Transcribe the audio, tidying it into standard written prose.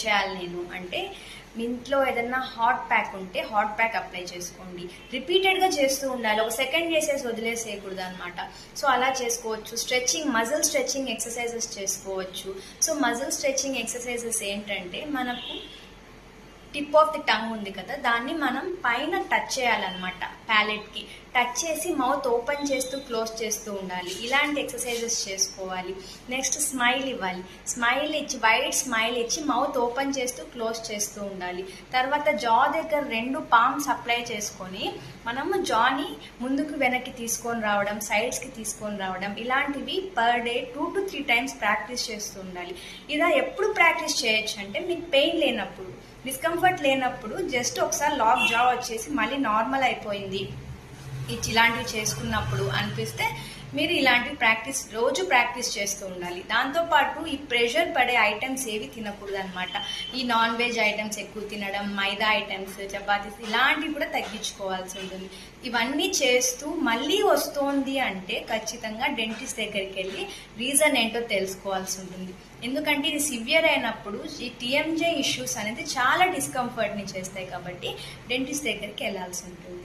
చేయాలి నేను అంటే, మీ ఇంట్లో ఏదైనా హాట్ ప్యాక్ ఉంటే హాట్ ప్యాక్ అప్లై చేసుకోండి. రిపీటెడ్గా చేస్తూ ఉండాలి, ఒక సెకండ్ చేసేసి వదిలేసేయకూడదు అనమాట. సో అలా చేసుకోవచ్చు. స్ట్రెచ్చింగ్, మజిల్ స్ట్రెచ్చింగ్ ఎక్సర్సైజెస్ చేసుకోవచ్చు. సో మజిల్ స్ట్రెచ్చింగ్ ఎక్సర్సైజెస్ ఏంటంటే, మనకు టిప్ ఆఫ్ ది టంగ్ ఉంది కదా, దాన్ని మనం పైన టచ్ చేయాలన్నమాట. ప్యాలెట్కి టచ్ చేసి మౌత్ ఓపెన్ చేస్తూ క్లోజ్ చేస్తూ ఉండాలి. ఇలాంటి ఎక్సర్సైజెస్ చేసుకోవాలి. నెక్స్ట్ స్మైల్ ఇవ్వాలి. స్మైల్ ఇచ్చి, వైడ్ స్మైల్ ఇచ్చి మౌత్ ఓపెన్ చేస్తూ క్లోజ్ చేస్తూ ఉండాలి. తర్వాత జా దగ్గర 2 పామ్స్ అప్లై చేసుకొని మనము జాని ముందుకు వెనక్కి తీసుకొని రావడం, సైడ్స్కి తీసుకొని రావడం, ఇలాంటివి per day 2 to 3 times practice చేస్తూ ఉండాలి. ఇలా ఎప్పుడు ప్రాక్టీస్ చేయొచ్చు అంటే, మీకు పెయిన్ లేనప్పుడు, డిస్కంఫర్ట్ లేనప్పుడు, జస్ట్ ఒకసారి లాక్ జా వచ్చేసి మళ్ళీ నార్మల్ అయిపోయింది ఇలాంటివి చేసుకున్నప్పుడు అనిపిస్తే మీరు ఇలాంటివి రోజు ప్రాక్టీస్ చేస్తూ ఉండాలి. దాంతోపాటు ఈ ప్రెషర్ పడే ఐటమ్స్ ఏవి తినకూడదు అనమాట. ఈ నాన్ వెజ్ ఐటమ్స్ ఎక్కువ తినడం, మైదా ఐటమ్స్, చపాతీస్ ఇలాంటివి కూడా తగ్గించుకోవాల్సి ఉంటుంది. ఇవన్నీ చేస్తూ మళ్ళీ వస్తోంది అంటే ఖచ్చితంగా డెంటిస్ట్ దగ్గరికి వెళ్ళి రీజన్ ఏంటో తెలుసుకోవాల్సి ఉంటుంది. ఎందుకంటే ఇది సివియర్ అయినప్పుడు ఈ TMJ ఇష్యూస్ అనేది చాలా డిస్కంఫర్ట్ని చేస్తాయి కాబట్టి డెంటిస్ట్ దగ్గరికి వెళ్ళాల్సి ఉంటుంది.